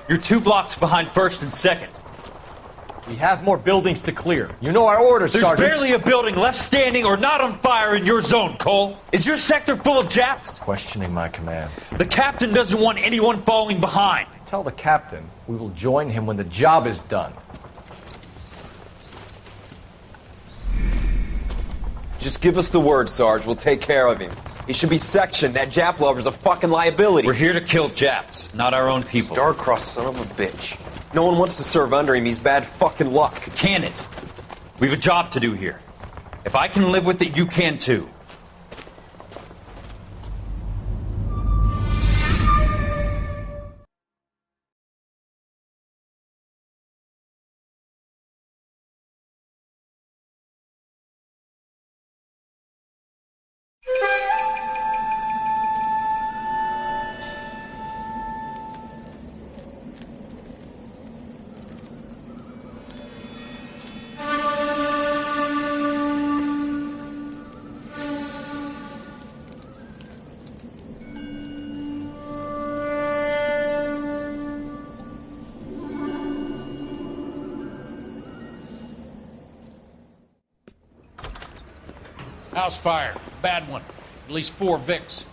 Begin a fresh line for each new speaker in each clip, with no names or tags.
You're 2 blocks behind 1st and 2nd.
We have more buildings to clear. You know our orders,
There's
Sergeant.
barely a building left standing or not on fire in your zone, Cole. Is your sector full of Japs?
Questioning my command.
The captain doesn't want anyone falling behind.
Tell the captain we will join him when the job is done.
Just give us the word, Sarge. We'll take care of him. He should be sectioned. That Jap lover's a fucking liability.
We're here to kill Japs, not our own people.
Star-crossed son of a bitch. No one wants to serve under him. He's bad fucking luck.
Can it? We have a job to do here. If I can live with it, you can too.
House fire. Bad one. At least 4 Vicks.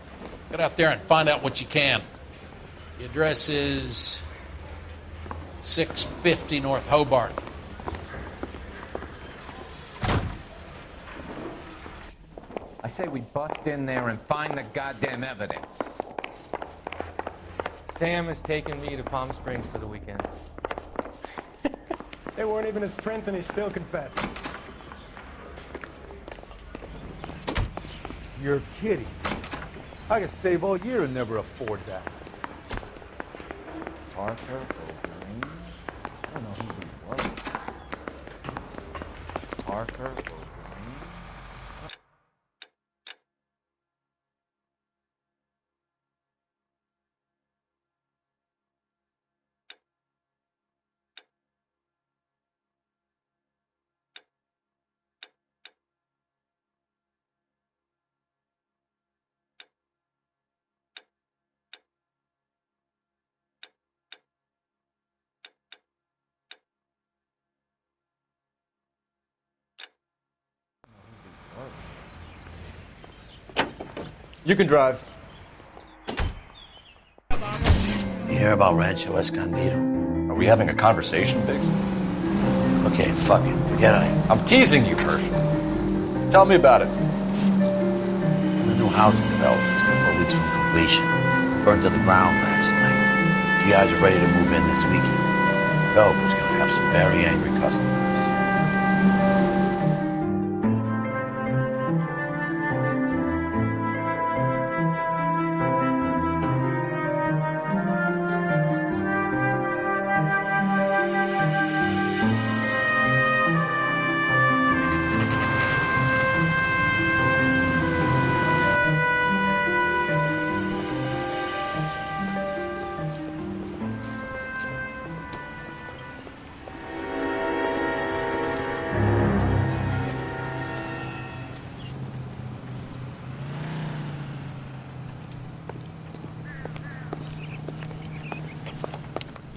Get out there and find out what you can. The address is 650 North Hobart.
I say we bust in there and find the goddamn evidence.
Sam has taken me to Palm Springs for the weekend. They weren't even his prints and he still confessed.
You're kidding. I could save all year and never afford that.
Parker, O'Green. I don't know who he was. Parker, O'Green.
You can drive.
You hear about Rancho Escondido?
Are we having a conversation, Biggs?
Okay, fuck it. Forget I.
I'm teasing you, Herschel. Tell me about it.
The new housing development's a couple of weeks from completion. Burned to the ground last night. You guys are ready to move in this weekend. The developer's gonna have some very angry customers.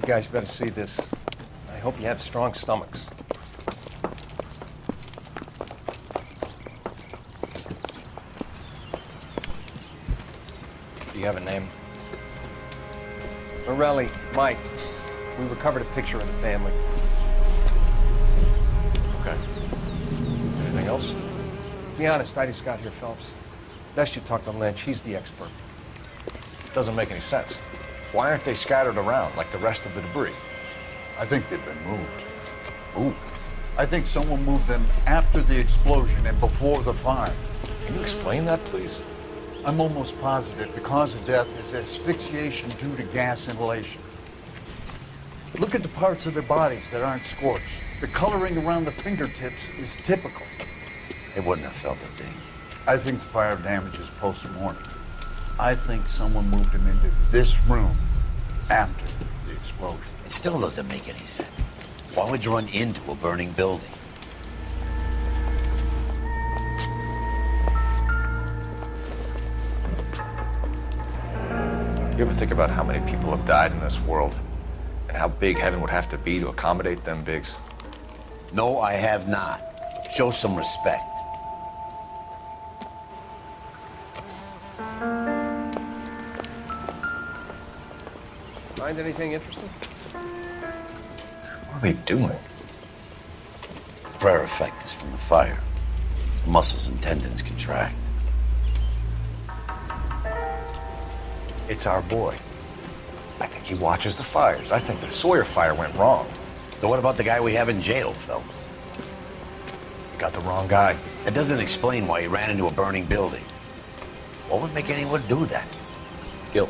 You guys better see this. I hope you have strong stomachs. Do you have a name? Morelli, Mike. We recovered a picture of the family. Okay. Anything else? Be honest, I just got here, Phelps. Best you talk to Lynch. He's the expert. Doesn't make any sense. Why aren't they scattered around like the rest of the debris?
I think they've been moved. Moved? I think someone moved them after the explosion and before the fire.
Can you explain that, please?
I'm almost positive the cause of death is asphyxiation due to gas inhalation. Look at the parts of their bodies that aren't scorched. The coloring around the fingertips is typical.
They wouldn't have felt a thing.
I think the fire damage is post-mortem. I think someone moved him into this room after the explosion.
It still doesn't make any sense. Why would you run into a burning building?
You ever think about how many people have died in this world? And how big heaven would have to be to accommodate them bigs?
No, I have not. Show some respect.
Find anything interesting?
What are they doing? The prayer effect is from the fire. Muscles and tendons contract.
It's our boy. I think he watches the fires. I think the Sawyer fire went wrong.
So what about the guy we have in jail, Phelps?
You got the wrong guy.
That doesn't explain why he ran into a burning building. What would make anyone do that?
Guilt.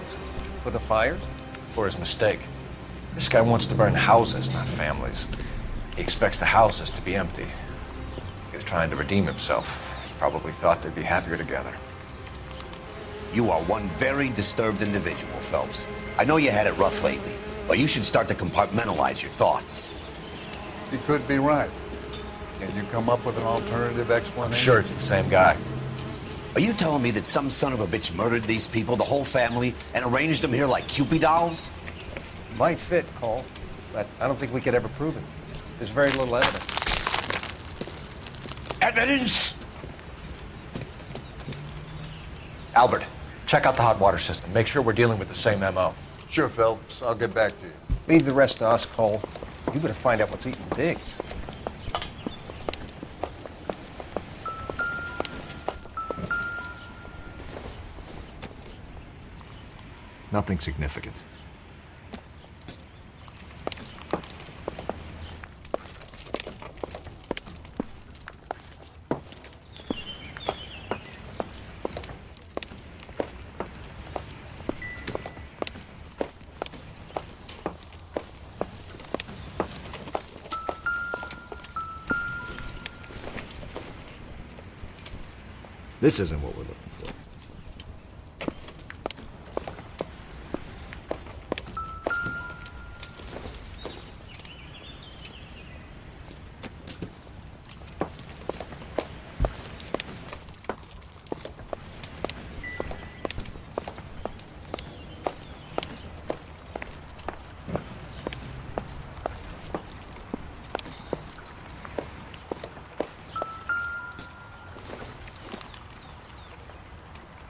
For the fires?
For his mistake. This guy wants to burn houses, not families. He expects the houses to be empty. He was trying to redeem himself. Probably thought they'd be happier together.
You are one very disturbed individual, Phelps. I know you had it rough lately, but you should start to compartmentalize your thoughts.
You could be right. Can you come up with an alternative explanation?
I'm sure it's the same guy.
Are you telling me that some son of a bitch murdered these people, the whole family, and arranged them here like Cupid dolls?
Might fit, Cole, but I don't think we could ever prove it. There's very little evidence.
Evidence?
Albert, check out the hot water system. Make sure we're dealing with the same MO.
Sure, Phelps. I'll get back to you.
Leave the rest to us, Cole. You better find out what's eating Biggs. Nothing significant. This isn't what we're looking for.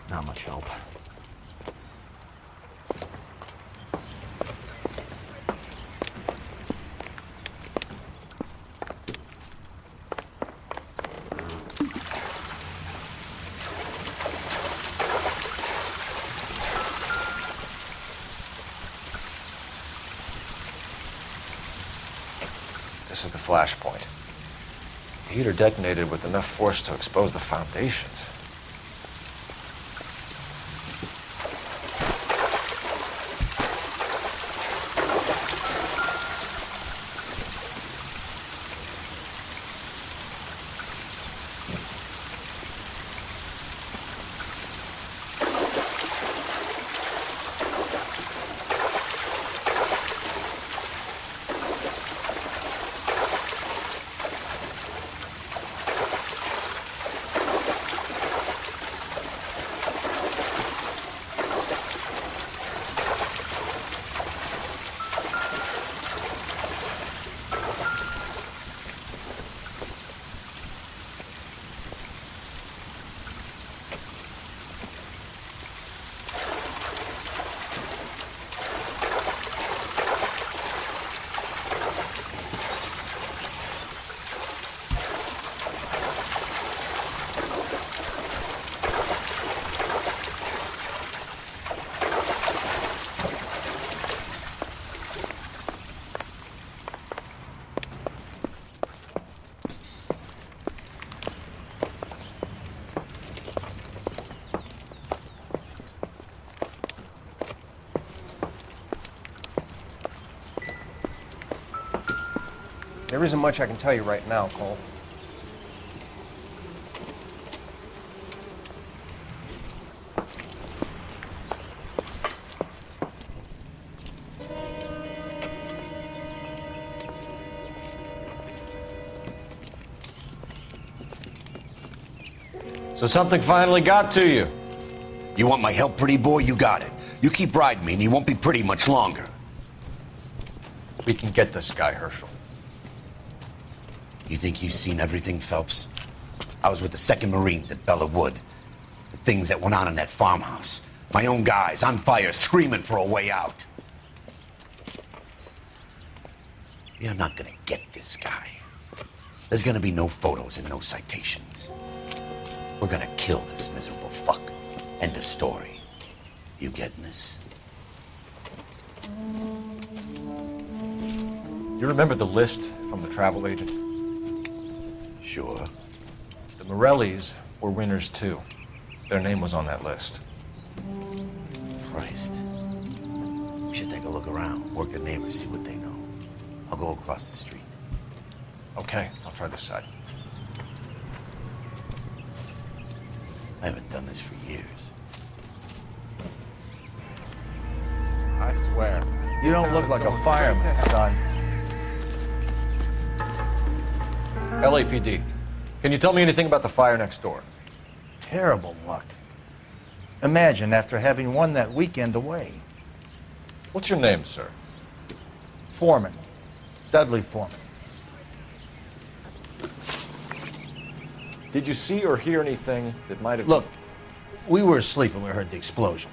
Not much help. This is the flash point. The heater detonated with enough force to expose the foundations. There isn't much I can tell you right now, Cole. So something finally got to you.
You want my help, pretty boy? You got it. You keep riding me and you won't be pretty much longer.
We can get this guy, Herschel.
You think you've seen everything, Phelps? I was with the 2nd Marines at Bella Wood. The things that went on in that farmhouse. My own guys on fire, screaming for a way out. You're not gonna get this guy. There's gonna be no photos and no citations. We're gonna kill this miserable fuck. End of story. You getting this?
You remember the list from the travel agent?
Sure.
The Morellis were winners too. Their name was on that list.
Christ. We should take a look around, work the neighbors, see what they know. I'll go across the street.
Okay, I'll try this side.
I haven't done this for years.
I swear.
You don't look like a fireman, son.
LAPD, can you tell me anything about the fire next door?
Terrible luck. Imagine after having won that weekend away.
What's your name, sir?
Foreman. Dudley Foreman.
Did you see or hear anything that might have...
Look, we were asleep when we heard the explosion.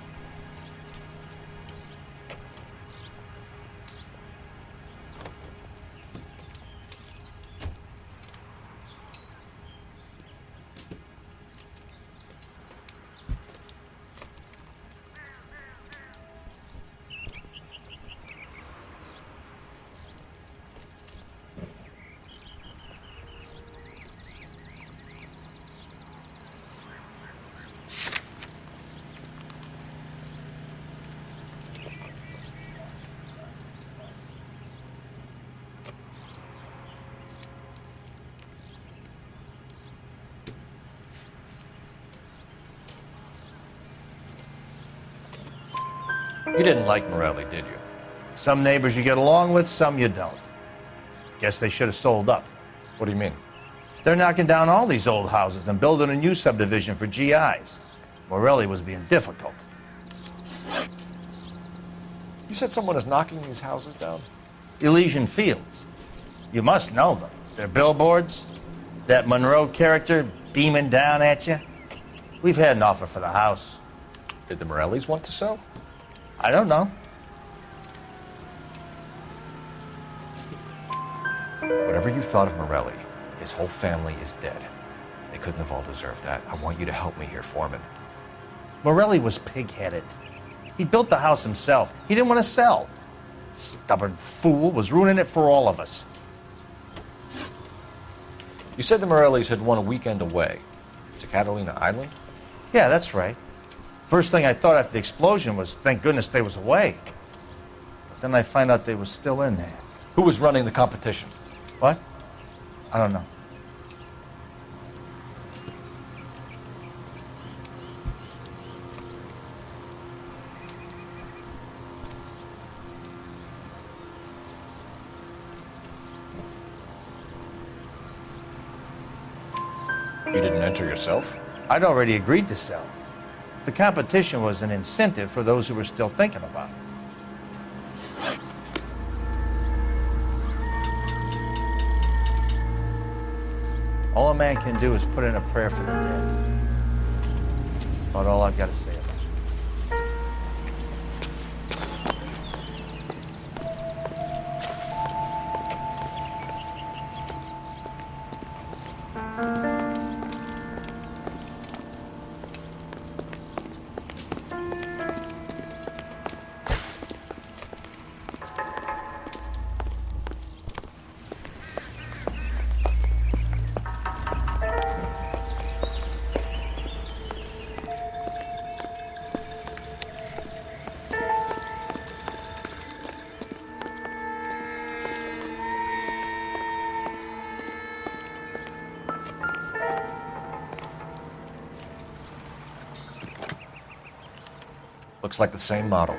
You didn't like Morelli, did you?
Some neighbors you get along with, some you don't. Guess they should have sold up.
What do you mean?
They're knocking down all these old houses and building a new subdivision for GIs. Morelli was being difficult.
You said someone is knocking these houses down?
Elysian Fields. You must know them. Their billboards, that Monroe character beaming down at you. We've had an offer for the house.
Did the Morellis want to sell?
I don't know.
Whatever you thought of Morelli, his whole family is dead. They couldn't have all deserved that. I want you to help me here, Foreman.
Morelli was pig-headed. He built the house himself. He didn't want to sell. Stubborn fool was ruining it for all of us.
You said the Morellis had won a weekend away to Catalina Island?
Yeah, that's right. First thing I thought after the explosion was, thank goodness they was away. But then I find out they was still in there.
Who was running the competition?
What? I don't know.
You didn't enter yourself?
I'd already agreed to sell. The competition was an incentive for those who were still thinking about it. All a man can do is put in a prayer for the dead. That's about all I've got to say about it.
Looks like the same model.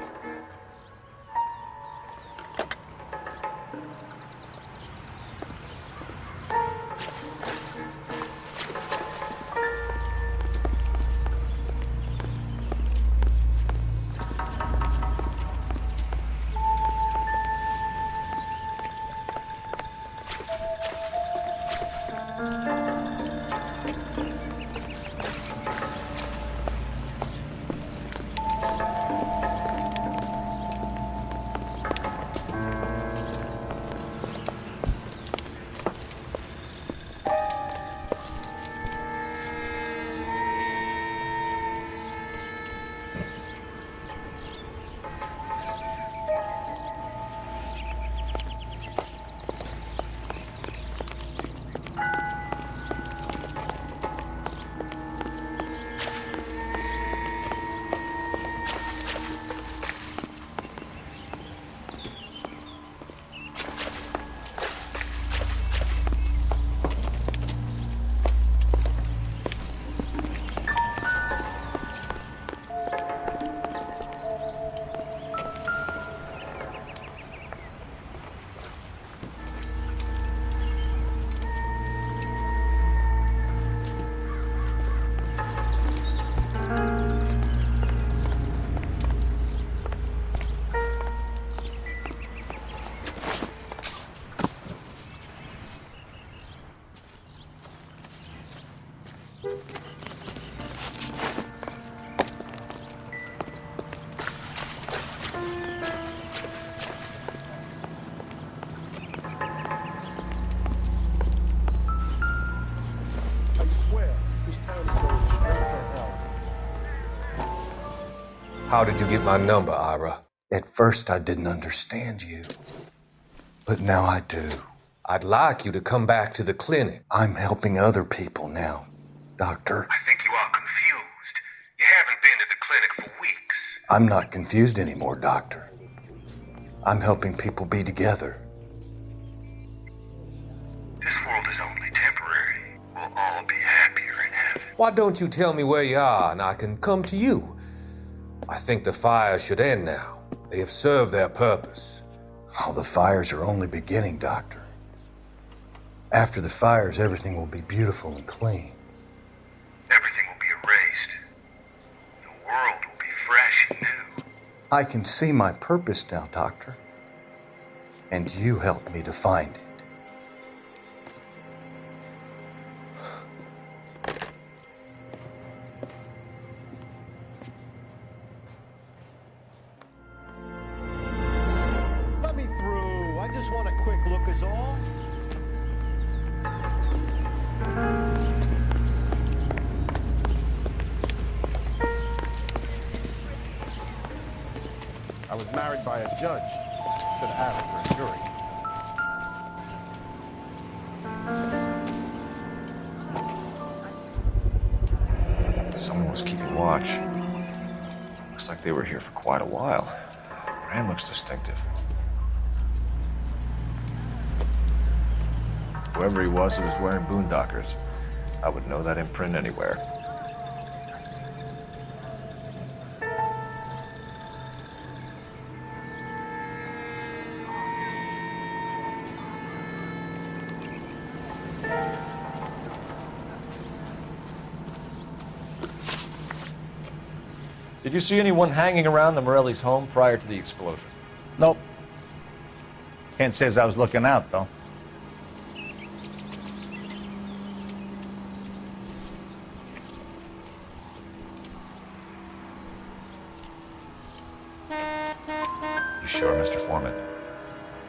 How did you get my number, Ira?
At first, I didn't understand you, but now I do.
I'd like you to come back to the clinic.
I'm helping other people now, Doctor.
I think you are confused. You haven't been to the clinic for weeks.
I'm not confused anymore, Doctor. I'm helping people be together.
This world is only temporary. We'll all be happier in heaven. Why don't you tell me where you are and I can come to you? I think the fires should end now. They have served their purpose.
Oh, the fires are only beginning, Doctor. After the fires, everything will be beautiful and clean.
Everything will be erased. The world will be fresh and new.
I can see my purpose now, Doctor. And you helped me to find it.
Let me through. I just want a quick look is all. I was married by a judge. Should have had it for a jury. Someone was keeping watch. Looks like they were here for quite a while. Brand looks distinctive. Whoever he was wearing boondockers. I would know that imprint anywhere. Did you see anyone hanging around the Morelli's home prior to the explosion?
Nope. Kent says I was looking out, though.
You sure, Mr. Foreman?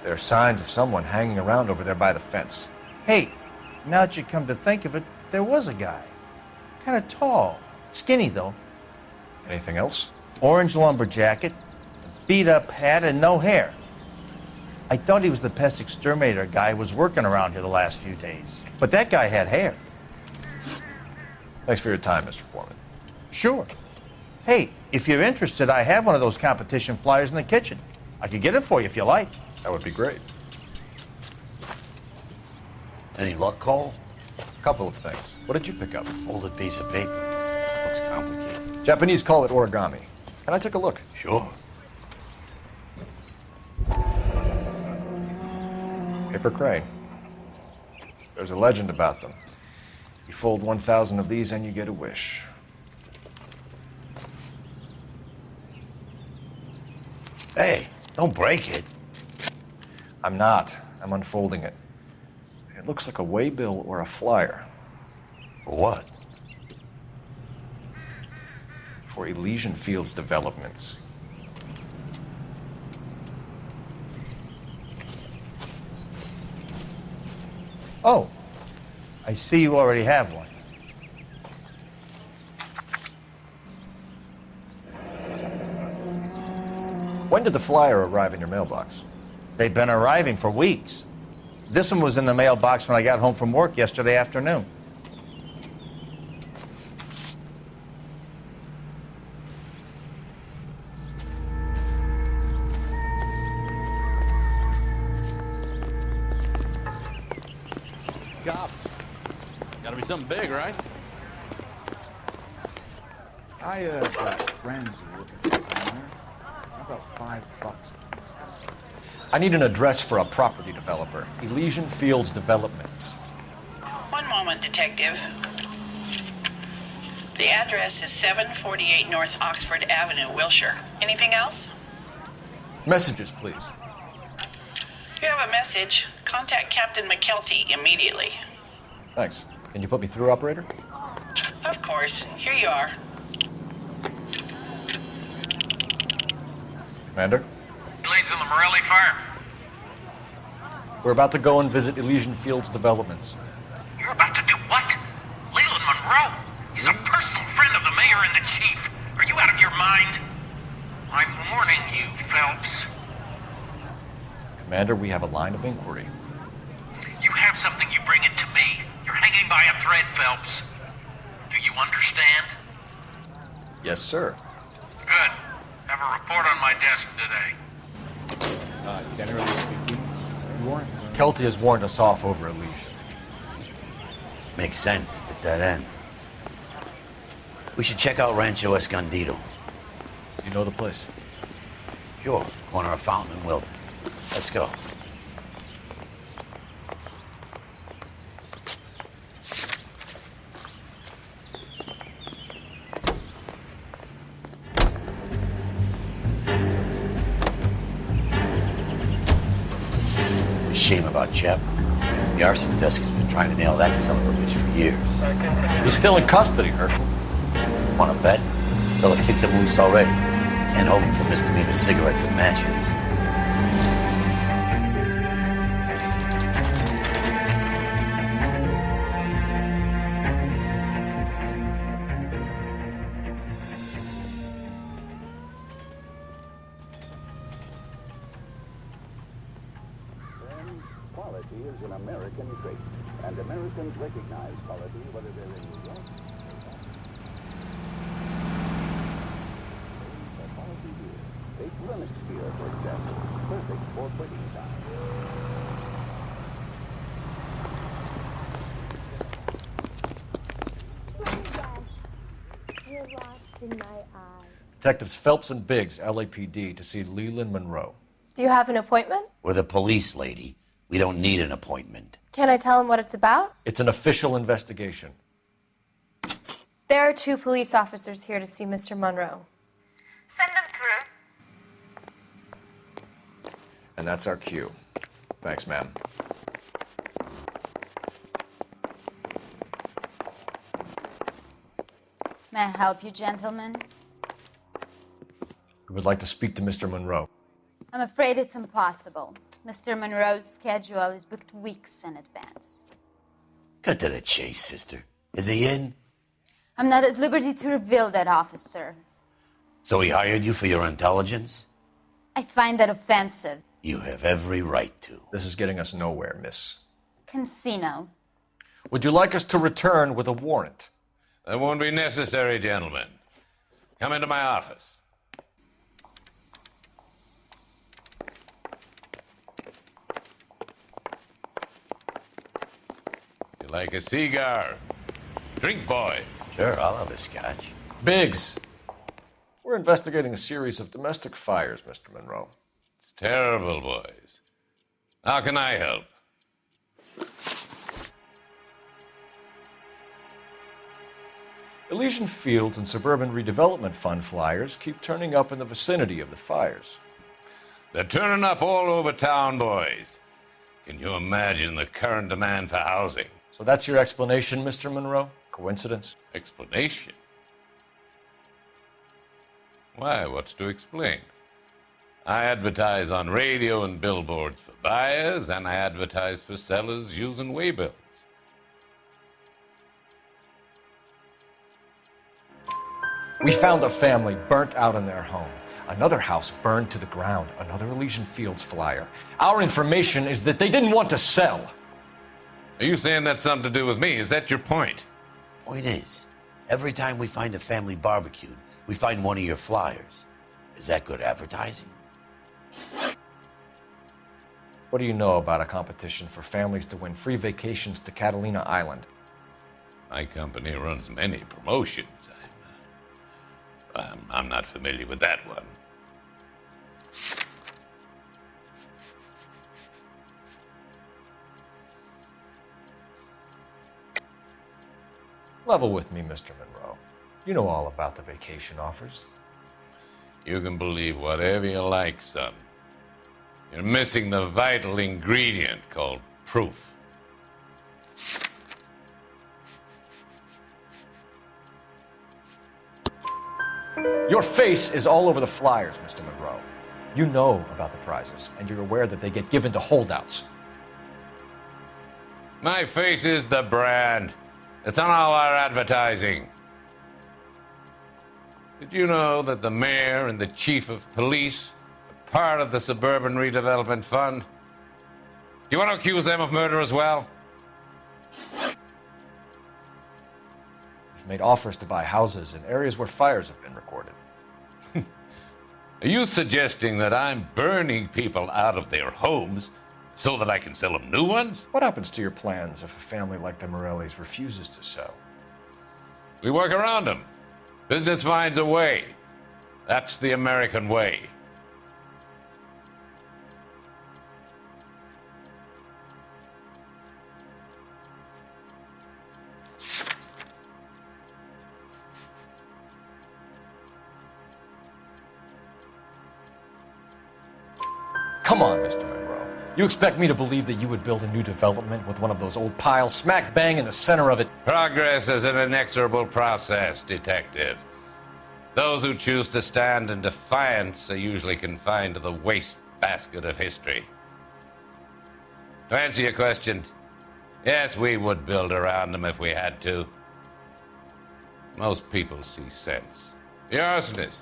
There are signs of someone hanging around over there by the fence.
Hey, now that you come to think of it, there was a guy. Kind of tall. Skinny, though.
Anything else?
Orange lumber jacket, beat-up hat, and no hair. I thought he was the pest exterminator guy who was working around here the last few days. But that guy had hair.
Thanks for your time, Mr. Foreman.
Sure. Hey, if you're interested, I have one of those competition flyers in the kitchen. I could get it for you if you like.
That would be great.
Any luck, Cole?
A couple of things. What did you pick up?
Folded piece of paper. Looks complicated.
Japanese call it origami. Can I take a look?
Sure.
Paper crane. There's a legend about them. You fold 1,000 of these and you get a wish.
Hey, don't break it.
I'm not. I'm unfolding it. It looks like a waybill or a flyer.
For what?
For Elysian Fields Developments.
Oh, I see you already have one.
When did the flyer arrive in your mailbox?
They've been arriving for weeks. This one was in the mailbox when I got home from work yesterday afternoon.
Cops. Gotta be something big, right?
I got friends who work at the designer. How about $5?
I need an address for a property developer. Elysian Fields Developments.
One moment, Detective. The address is 748 North Oxford Avenue, Wilshire. Anything else?
Messages, please.
If you have a message, contact Captain McKelty immediately.
Thanks. Can you put me through, operator?
Of course. Here you are.
Commander?
Leads in the Morelli fire.
We're about to go and visit Elysian Fields Developments.
You're about to do what? Leland Monroe. He's a personal friend of the mayor and the chief. Are you out of your mind? I'm warning you, Phelps.
Commander, we have a line of inquiry.
You have something, you bring it to me. You're hanging by a thread, Phelps. Do you understand?
Yes, sir.
Good. Have a report on my desk today.
Generally speaking,
Kelty has warned us off over Elysian.
Makes sense. It's a dead end. We should check out Rancho Escondido.
You know the place?
Sure. Corner of Fountain and Wilton. Let's go. Shame about Chep. The arson desk has been trying to nail that son of a bitch for years.
He's still in custody, Herschel.
Want to bet? Fella kicked him loose already. Can't hold him for misdemeanor cigarettes and matches.
Quality is an American trait, and Americans recognize quality whether they're in New York. Quality beer. Take Linux beer, for example, perfect for quitting time.
You're lost in my eyes.
Detectives Phelps and Biggs, LAPD, to see Leland Monroe.
Do you have an appointment?
We're the police, lady. We don't need an appointment.
Can I tell him what it's about?
It's an official investigation.
There are 2 police officers here to see Mr. Monroe. Send them through.
And that's our cue. Thanks, ma'am.
May I help you, gentlemen?
We would like to speak to Mr. Monroe.
I'm afraid it's impossible. Mr. Monroe's schedule is booked weeks in advance.
Cut to the chase, sister. Is he in?
I'm not at liberty to reveal that, officer.
So he hired you for your intelligence?
I find that offensive.
You have every right to.
This is getting us nowhere, miss.
Casino.
Would you like us to return with a warrant?
That won't be necessary, gentlemen. Come into my office. You like a cigar? Drink, boy.
Sure, I'll have a scotch.
Biggs, we're investigating a series of domestic fires, Mr. Monroe.
It's terrible, boys. How can I help?
Elysian Fields and Suburban Redevelopment Fund flyers keep turning up in the vicinity of the fires.
They're turning up all over town, boys. Can you imagine the current demand for housing?
So that's your explanation, Mr. Monroe? Coincidence?
Explanation? Why, what's to explain? I advertise on radio and billboards for buyers, and I advertise for sellers using waybills.
We found a family burnt out in their home. Another house burned to the ground. Another Elysian Fields flyer. Our information is that they didn't want to sell.
Are you saying that's something to do with me? Is that your point?
Point is, every time we find a family barbecued, we find one of your flyers. Is that good advertising?
What do you know about a competition for families to win free vacations to Catalina Island?
My company runs many promotions. I'm not familiar with that one.
Level with me, Mr. Monroe. You know all about the vacation offers.
You can believe whatever you like, son. You're missing the vital ingredient called proof.
Your face is all over the flyers, Mr. Monroe. You know about the prizes, and you're aware that they get given to holdouts.
My face is the brand. It's on all our advertising. Did you know that the mayor and the chief of police are part of the Suburban Redevelopment Fund? Do you want to accuse them of murder as well?
You've made offers to buy houses in areas where fires have been recorded.
Are you suggesting that I'm burning people out of their homes so that I can sell them new ones?
What happens to your plans if a family like the Morellis refuses to sell?
We work around them. Business finds a way. That's the American way.
Come on, Mr. Monroe. You expect me to believe that you would build a new development with one of those old piles smack bang in the center of it?
Progress is an inexorable process, Detective. Those who choose to stand in defiance are usually confined to the wastebasket of history. To answer your question, yes, we would build around them if we had to. Most people see sense. The arsonists,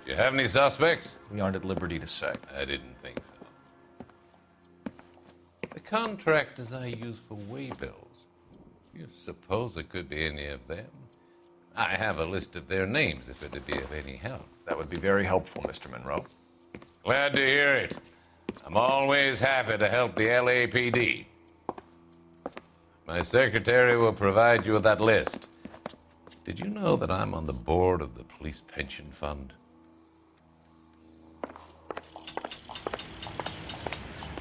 do you have any suspects?
We aren't at liberty to say.
I didn't think so. The contractors I use for waybills, you suppose it could be any of them? I have a list of their names if it'd be of any help.
That would be very helpful, Mr. Monroe.
Glad to hear it. I'm always happy to help the LAPD. My secretary will provide you with that list. Did you know that I'm on the board of the Police Pension Fund?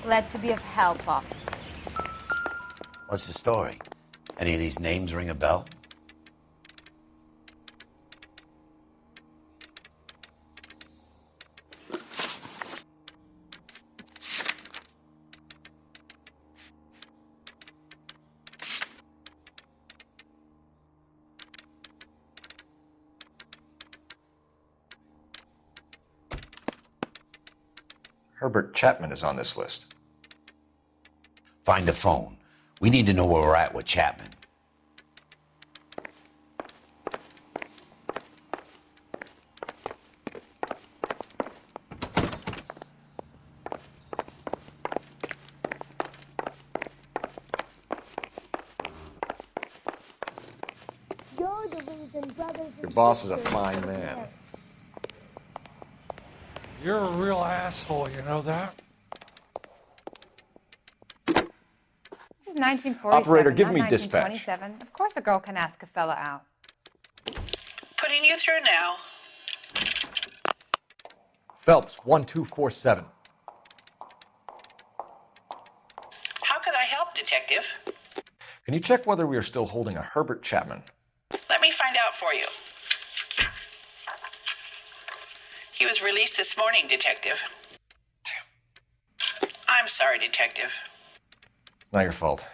Glad to be of help, officers.
What's the story? Any of these names ring a bell?
Herbert Chapman is on this list.
Find the phone. We need to know where we're at with Chapman.
Your boss is a fine man.
You're a real asshole, you know that?
This is 1947.
Operator, give
not
me dispatch.
1927. Of course a girl can ask a fella out.
Putting you through now.
Phelps, 1247.
How could I help, Detective?
Can you check whether we are still holding a Herbert Chapman?
Let me find out for you. He was released this morning, Detective. Damn. I'm sorry, Detective.
Not your fault.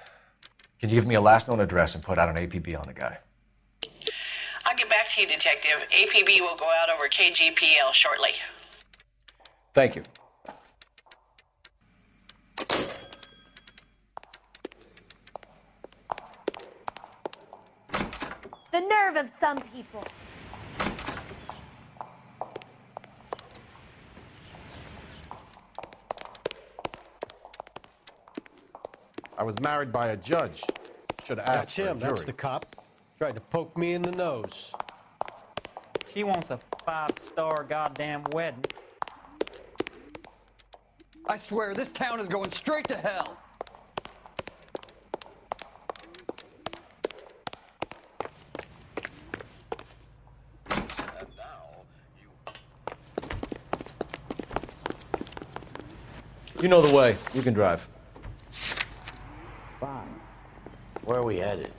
Can you give me a last known address and put out an APB on the guy?
I'll get back to you, Detective. APB will go out over KGPL shortly.
Thank you.
The nerve of some people.
I was married by a judge. Should have asked
That's
for a
him.
jury.
That's the cop. Tried to poke me in the nose.
She wants a 5-star goddamn wedding.
I swear, this town is going straight to hell.
You know the way. You can drive.
Fine. Where are we headed?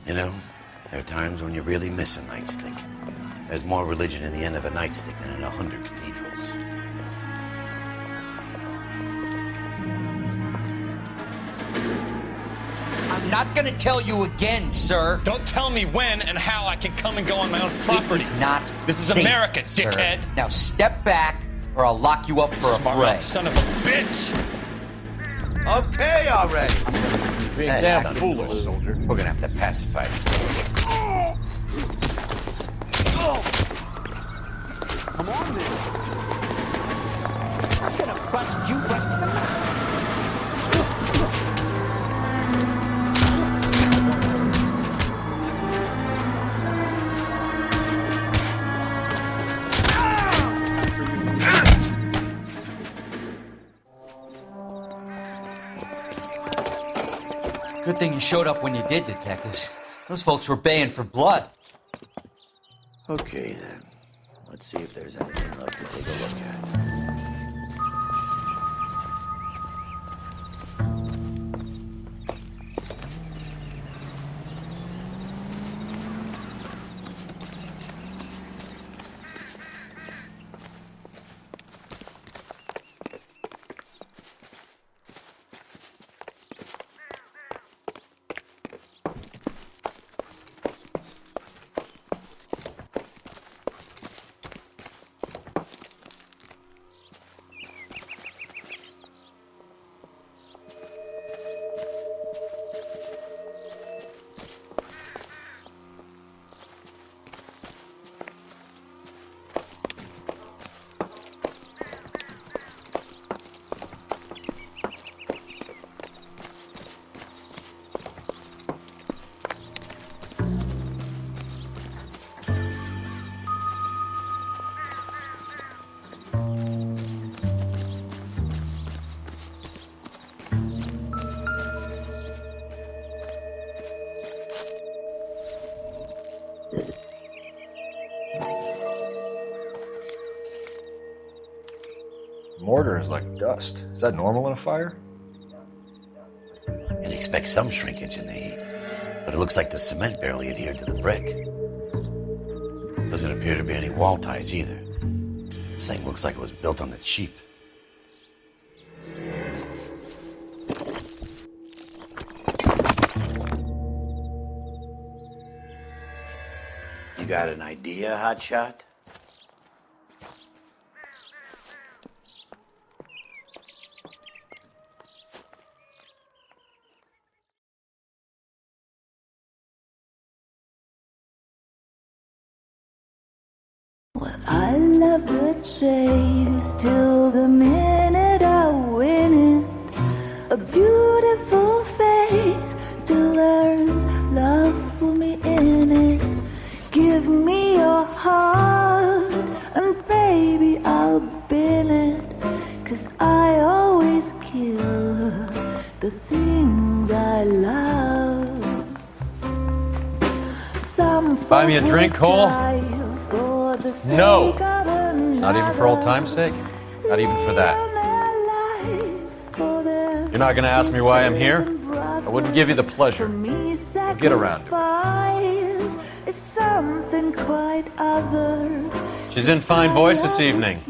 You know, there are times when you really miss a nightstick. There's more religion in the end of a nightstick than in 100 cathedrals.
I'm not gonna tell you again, sir.
Don't tell me when and how I can come and go on my own property.
It is not
This is
safe,
America,
sir.
dickhead.
Now step back, or I'll lock you up for a
Smart
fray.
mouth son of a bitch!
Okay, already.
Being
That's
damn
not
foolish,
English.
soldier.
We're gonna have to pacify these people.
Come on, then. I'm gonna bust you right in the mouth. Good thing you showed up when you did, detectives. Those folks were baying for blood.
Okay, then. Let's see if there's anything left to take a look at.
Mortar is like dust. Is that normal in a fire?
You'd expect some shrinkage in the heat, but it looks like the cement barely adhered to the brick. Doesn't appear to be any wall ties either. This thing looks like it was built on the cheap. You got an idea, hotshot?
I love the chase till the minute I win it. A beautiful face still learns love for me in it. Give me your heart and baby I'll bill it. 'Cause I always kill the things I love. Some
Buy me a drink, Cole? No. Not even for old time's sake? Not even for that. You're not gonna ask me why I'm here? I wouldn't give you the pleasure. We'll get around to it.
Something quite other.
She's in fine voice this evening.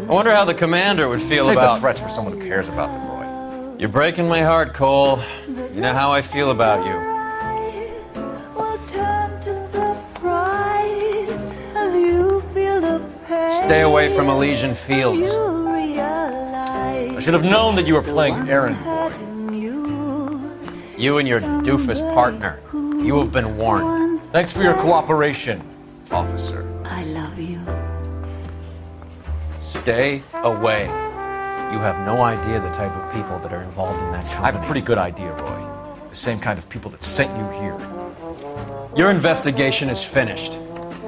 I wonder how the commander would feel
Save
about...
the threats for someone who cares about them, Roy.
You're breaking my heart, Cole. You know how I feel about you.
Will turn to surprise as you feel the pain.
Stay away from Elysian Fields.
I should have known that you were playing errand boy.
You and your doofus partner. You have been warned.
Thanks for your cooperation, officer.
I love you.
Stay away. You have no idea the type of people that are involved in that company.
I have a pretty good idea, Roy. The same kind of people that sent you here.
Your investigation is finished.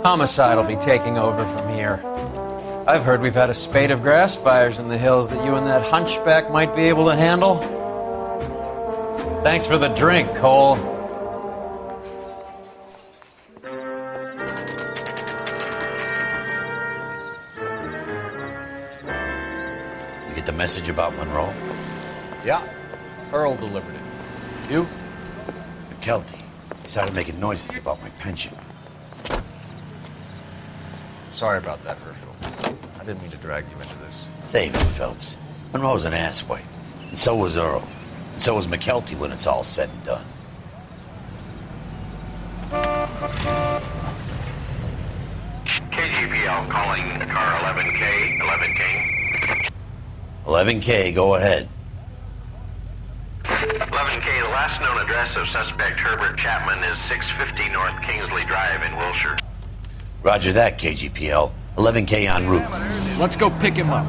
Homicide will be taking over from here. I've heard we've had a spate of grass fires in the hills that you and that hunchback might be able to handle. Thanks for the drink, Cole.
You get the message about Monroe?
Yeah, Earl delivered it. You?
McKelty. He started making noises about my pension.
Sorry about that, Herschel. I didn't mean to drag you into this.
Save it, Phelps. Monroe's an asswipe. And so was Earl. And so was McKelty when it's all said and done.
KGPL calling car 11K, 11 King.
11K, go ahead.
11K, the last known address of suspect Herbert Chapman is 650 North Kingsley Drive in Wilshire.
Roger that, KGPL. 11K en route.
Let's go pick him up.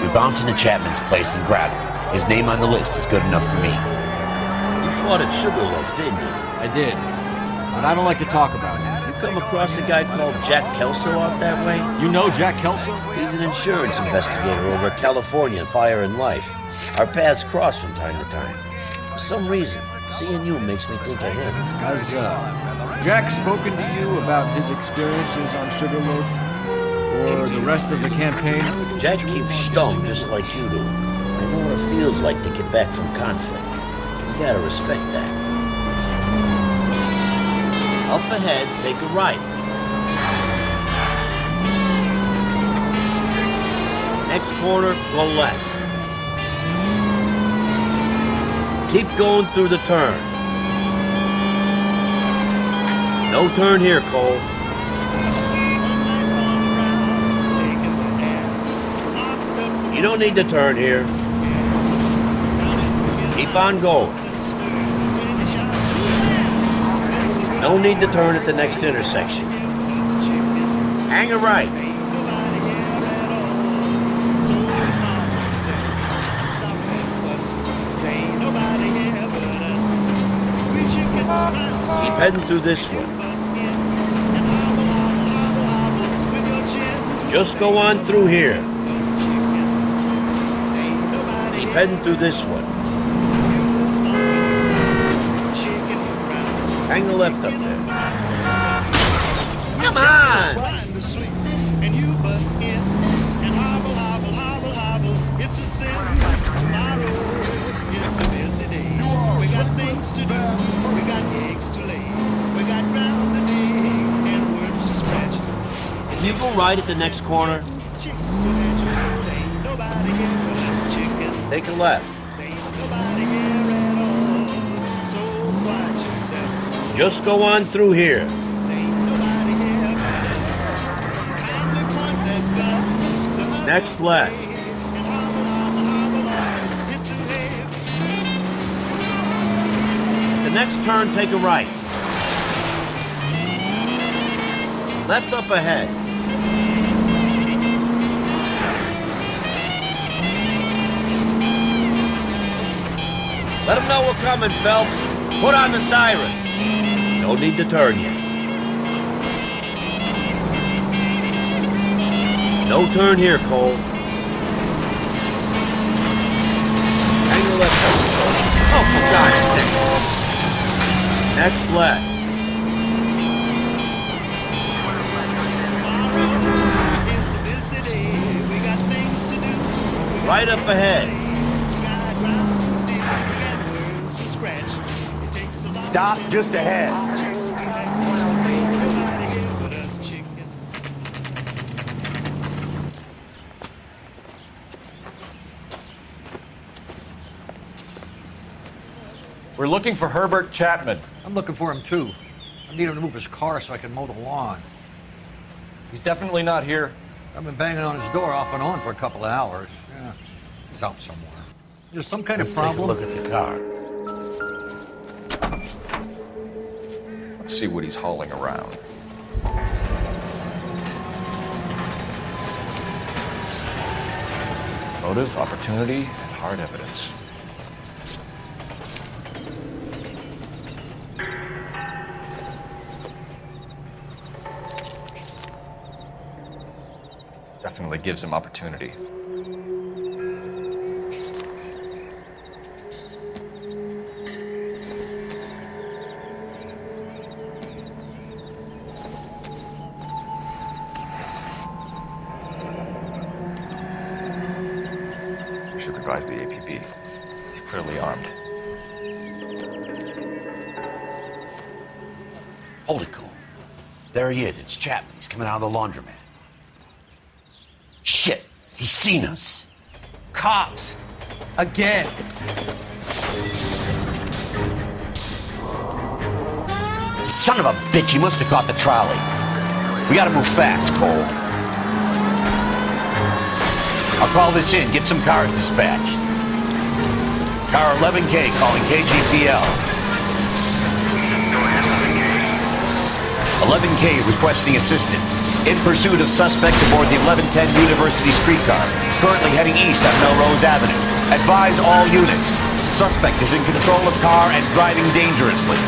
We bounce into Chapman's place and grab him. His name on the list is good enough for me. You fought at Sugarloaf, didn't you?
I did. But I don't like to talk about it.
You come across a guy called Jack Kelso out that way?
You know Jack Kelso?
He's an insurance investigator over at California Fire and Life. Our paths cross from time to time. For some reason, seeing you makes me think of him.
Has Jack spoken to you about his experiences on Sugarloaf? Or the rest of the campaign?
Jack keeps stum just like you do. I know what it feels like to get back from conflict. You gotta respect that. Up ahead, take a right. Next corner, go left. Keep going through the turn. No turn here, Cole. You don't need to turn here. Keep on going. No need to turn at the next intersection. Hang a right. Keep heading through this one. Just go on through here. Keep heading through this one. Hang the left up there. Come on! It's a sin. Tomorrow is a busy day. We got things to do. We got eggs to lay. We got ground to dig and worms to scratch. Can you go right at the next corner? Take a left. Just go on through here. Next left. The next turn, take a right. Left up ahead. Let them know we're coming, Phelps. Put on the siren. No need to turn yet. No turn here, Cole. left. Oh, for God's sake. Next left. Right up ahead. Stop just ahead.
We're looking for Herbert Chapman.
I'm looking for him too. I need him to move his car so I can mow the lawn.
He's definitely not here.
I've been banging on his door off and on for a couple of hours. Yeah, he's out somewhere. There's some kind of problem.
Let's take a look at the car.
Let's see what he's hauling around. Motive, opportunity, and hard evidence. Definitely gives him opportunity. We should advise the APB. He's clearly armed.
Hold it, Cole. There he is. It's Chapman. He's coming out of the laundromat. Shit! He's seen us.
Cops! Again!
Son of a bitch, he must have caught the trolley. We gotta move fast, Cole. I'll call this in. Get some cars dispatched. Car 11K calling KGPL. 11K requesting assistance. In pursuit of suspect aboard the 1110 University streetcar. Currently heading east on Melrose Avenue. Advise all units. Suspect is in control of car and driving dangerously.
All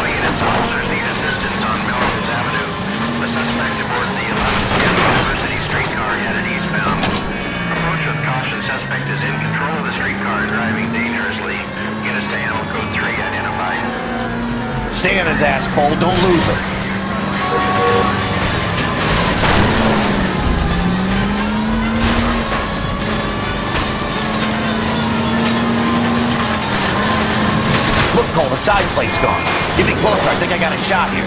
units, officers need assistance on Melrose Avenue. The suspect aboard the 1110 University streetcar headed eastbound. Approach with caution. Suspect is in control of the streetcar and driving dangerously. Units to animal code 3 identified.
Stay on his ass, Cole. Don't lose him. Look, Cole, the side plate's gone. Get me closer. I think I got a shot here.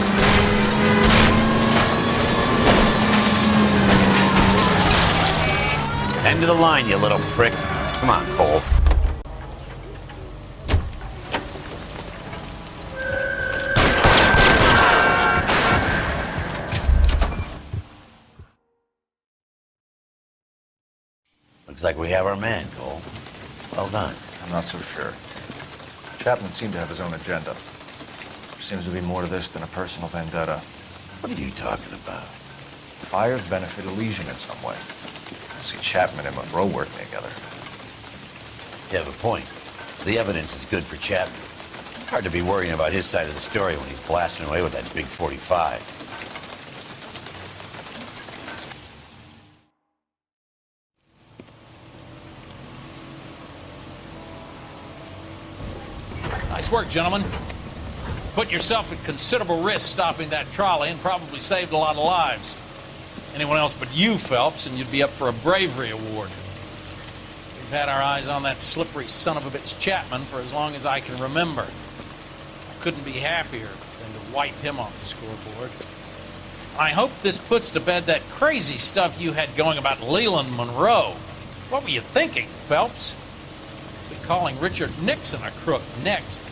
End of the line, you little prick. Come on, Cole. Looks like we have our man, Cole. Well done.
I'm not so sure. Chapman seemed to have his own agenda. There seems to be more to this than a personal vendetta.
What are you talking about?
Fires benefit Elysian in some way. I see Chapman and Monroe working together.
You have a point. The evidence is good for Chapman. Hard to be worrying about his side of the story when he's blasting away with that big 45.
Nice work, gentlemen. Put yourself at considerable risk stopping that trolley and probably saved a lot of lives. Anyone else but you, Phelps, and you'd be up for a bravery award. We've had our eyes on that slippery son of a bitch Chapman for as long as I can remember. I couldn't be happier than to wipe him off the scoreboard. I hope this puts to bed that crazy stuff you had going about Leland Monroe. What were you thinking, Phelps? Be calling Richard Nixon a crook next.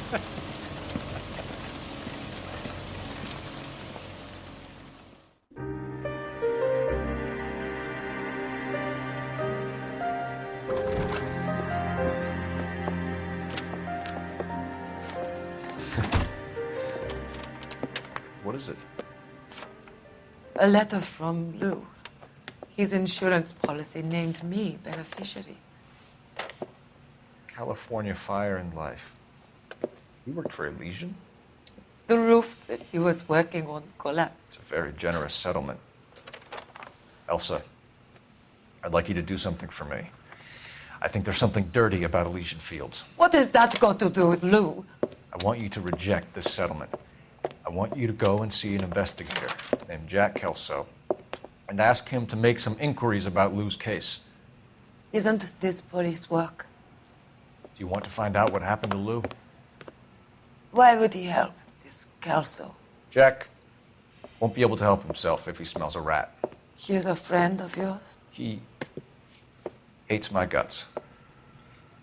What is it?
A letter from Lou. His insurance policy named me beneficiary.
California Fire and Life. You worked for Elysian?
The roof that he was working on collapsed.
It's a very generous settlement. Elsa, I'd like you to do something for me. I think there's something dirty about Elysian Fields.
What has that got to do with Lou?
I want you to reject this settlement. I want you to go and see an investigator named Jack Kelso and ask him to make some inquiries about Lou's case.
Isn't this police work?
Do you want to find out what happened to Lou?
Why would he help this Kelso?
Jack won't be able to help himself if he smells a rat.
He's a friend of yours?
He hates my guts.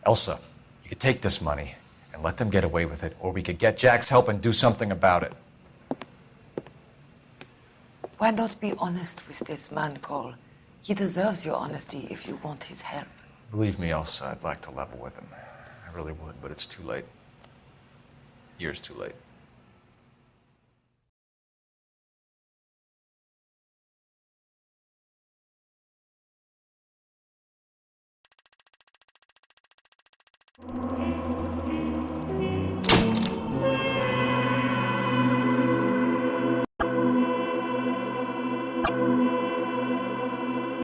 Elsa, you could take this money and let them get away with it, or we could get Jack's help and do something about it.
Why not be honest with this man, Cole? He deserves your honesty if you want his help.
Believe me, Elsa, I'd like to level with him. I really would, but it's too late. Years too late.